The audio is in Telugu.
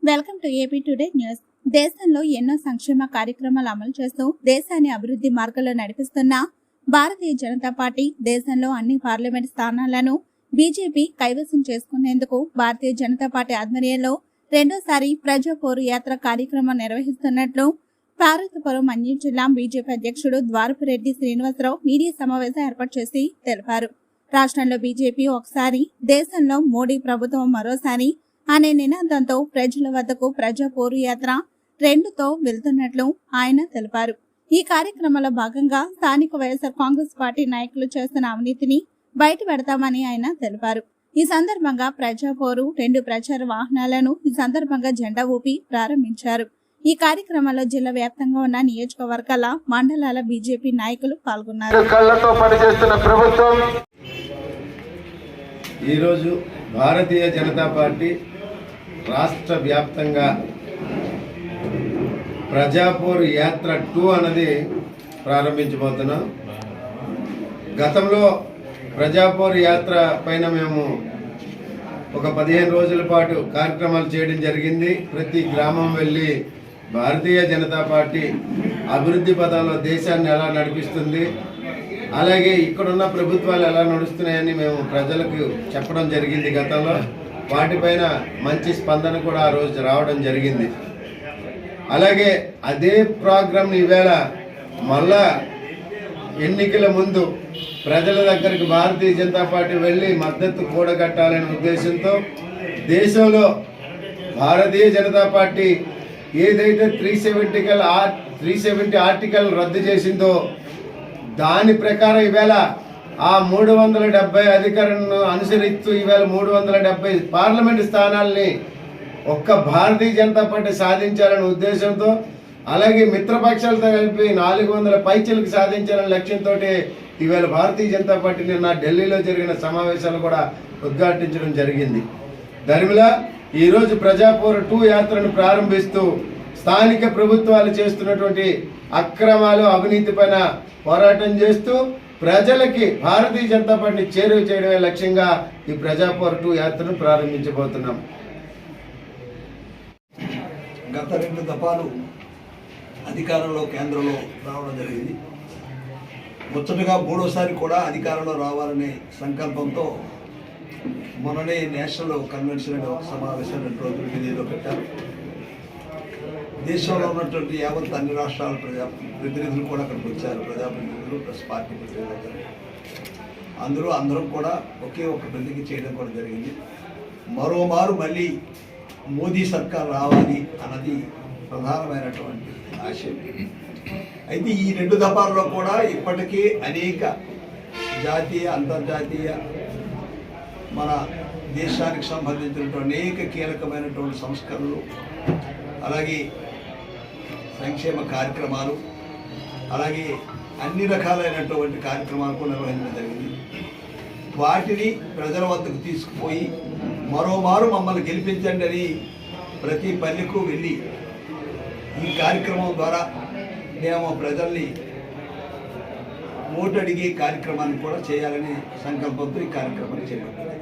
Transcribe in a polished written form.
Welcome to AP today news. దేశంలో ఎన్నో సంక్షేమ కార్యక్రమాలు అమలు చేస్తూ దేశాన్ని అభివృద్ధి మార్గంలో నడిపిస్తున్న భారతీయ జనతా పార్టీ దేశంలో అన్ని పార్లమెంట్ స్థానాలను బీజేపీ కైవసం చేసుకునేందుకు భారతీయ జనతా పార్టీ ఆధ్వర్యంలో రెండోసారి ప్రజా పోరు యాత్ర కార్యక్రమం నిర్వహిస్తున్నట్లు పార్వతీపురం మన్యం జిల్లా బీజేపీ అధ్యక్షుడు ద్వారపురెడ్డి శ్రీనివాసరావు మీడియా సమావేశం ఏర్పాటు చేసి తెలిపారు. రాష్ట్రంలో బీజేపీ ఒకసారి, దేశంలో మోడీ ప్రభుత్వం మరోసారి అనే నినాదంతో ప్రజల వద్దకు ప్రజా పోరు యాత్ర 2తో వెళ్తున్నట్లు ఆయన తెలిపారు. ఈ కార్యక్రమంలో భాగంగా స్థానిక వైఎస్ఆర్ కాంగ్రెస్ పార్టీ నాయకులు చేస్తున్న అవినీతిని బయట పెడతామని ఆయన తెలిపారు. ఈ సందర్భంగా ప్రజా పోరు 2 ప్రచార వాహనాలను ఈ సందర్భంగా జెండా ఊపి ప్రారంభించారు. ఈ కార్యక్రమంలో జిల్లా వ్యాప్తంగా ఉన్న నియోజకవర్గాల, మండలాల బీజేపీ నాయకులు పాల్గొన్నారు. ఈరోజు భారతీయ జనతా పార్టీ రాష్ట్ర వ్యాప్తంగా ప్రజాపోరు యాత్ర 2 అన్నది ప్రారంభించబోతున్నాం. గతంలో ప్రజాపోరు యాత్ర పైన మేము ఒక 15 రోజుల పాటు కార్యక్రమాలు చేయడం జరిగింది. ప్రతి గ్రామం వెళ్ళి భారతీయ జనతా పార్టీ అభివృద్ధి పదంలో దేశాన్ని ఎలా నడిపిస్తుంది, అలాగే ఇక్కడున్న ప్రభుత్వాలు ఎలా నడుస్తున్నాయని మేము ప్రజలకు చెప్పడం జరిగింది గతంలో. వాటిపైన మంచి స్పందన కూడా ఆ రోజు రావడం జరిగింది. అలాగే అదే ప్రోగ్రామ్ ఈవేళ మళ్ళా ఎన్నికల ముందు ప్రజల దగ్గరికి భారతీయ జనతా పార్టీ వెళ్ళి మద్దతు కూడగట్టాలనే ఉద్దేశంతో దేశంలో భారతీయ జనతా పార్టీ ఏదైతే 370 ఆర్టికల్ రద్దు చేసిందో దాని ప్రకారం ఈవేళ ఆ 370 అధికారులను అనుసరిస్తూ ఈవేళ 370 పార్లమెంట్ స్థానాల్ని ఒక్క భారతీయ జనతా పార్టీ సాధించాలనే ఉద్దేశంతో, అలాగే మిత్రపక్షాలతో కలిపి 400 పైచలకు సాధించాలనే లక్ష్యంతో ఈవేళ భారతీయ జనతా పార్టీ నిన్న ఢిల్లీలో జరిగిన సమావేశాలు కూడా ఉద్ఘాటించడం జరిగింది. దరిమిలా ఈరోజు ప్రజాపోరు 2 యాత్రను ప్రారంభిస్తూ స్థానిక ప్రభుత్వాలు చేస్తున్నటువంటి అక్రమాలు, అవినీతి పైన పోరాటం చేస్తూ ప్రజలకి భారతీయ జనతా పార్టీని చేరువ చేయడమే లక్ష్యంగా ఈ ప్రజాపోరు 2 యాత్రను ప్రారంభించబోతున్నాం. గత 2 దఫాలు అధికారంలో కేంద్రంలో రావడం జరిగింది. ముచ్చటగా 3వసారి కూడా అధికారంలో రావాలనే సంకల్పంతో మొన్ననే నేషనల్ కన్వెన్షన్ సమావేశం 2 రోజులు ఢిల్లీలో పెట్టారు. దేశంలో ఉన్నటువంటి యావత్ అన్ని రాష్ట్రాల ప్రతినిధులు కూడా అక్కడికి వచ్చారు. ప్రజాప్రతినిధులు ప్లస్ పార్టీ ప్రతినిధులు అందరం కూడా ఒకే ఒక ప్రతిజ్ఞ చేయడం కూడా జరిగింది. మరోమారు మళ్ళీ మోదీ సర్కార్ రావాలి అన్నది ప్రధానమైనటువంటి ఆశయం. అయితే ఈ 2 దఫాల్లో కూడా ఇప్పటికీ అనేక జాతీయ, అంతర్జాతీయ, మన దేశానికి సంబంధించినటువంటి అనేక కీలకమైనటువంటి సంస్కరణలు, అలాగే సంక్షేమ కార్యక్రమాలు, అలాగే అన్ని రకాలైనటువంటి కార్యక్రమాలకు నిర్వహించడం జరిగింది. వాటిని ప్రజల వద్దకు తీసుకుపోయి మరోమారు మమ్మల్ని గెలిపించండి అని ప్రతి పల్లెకు వెళ్ళి ఈ కార్యక్రమం ద్వారా మేము ప్రజల్ని ఓటు అడిగే కార్యక్రమాన్ని కూడా చేయాలని సంకల్పంతో ఈ కార్యక్రమాన్ని చేపట్టారు.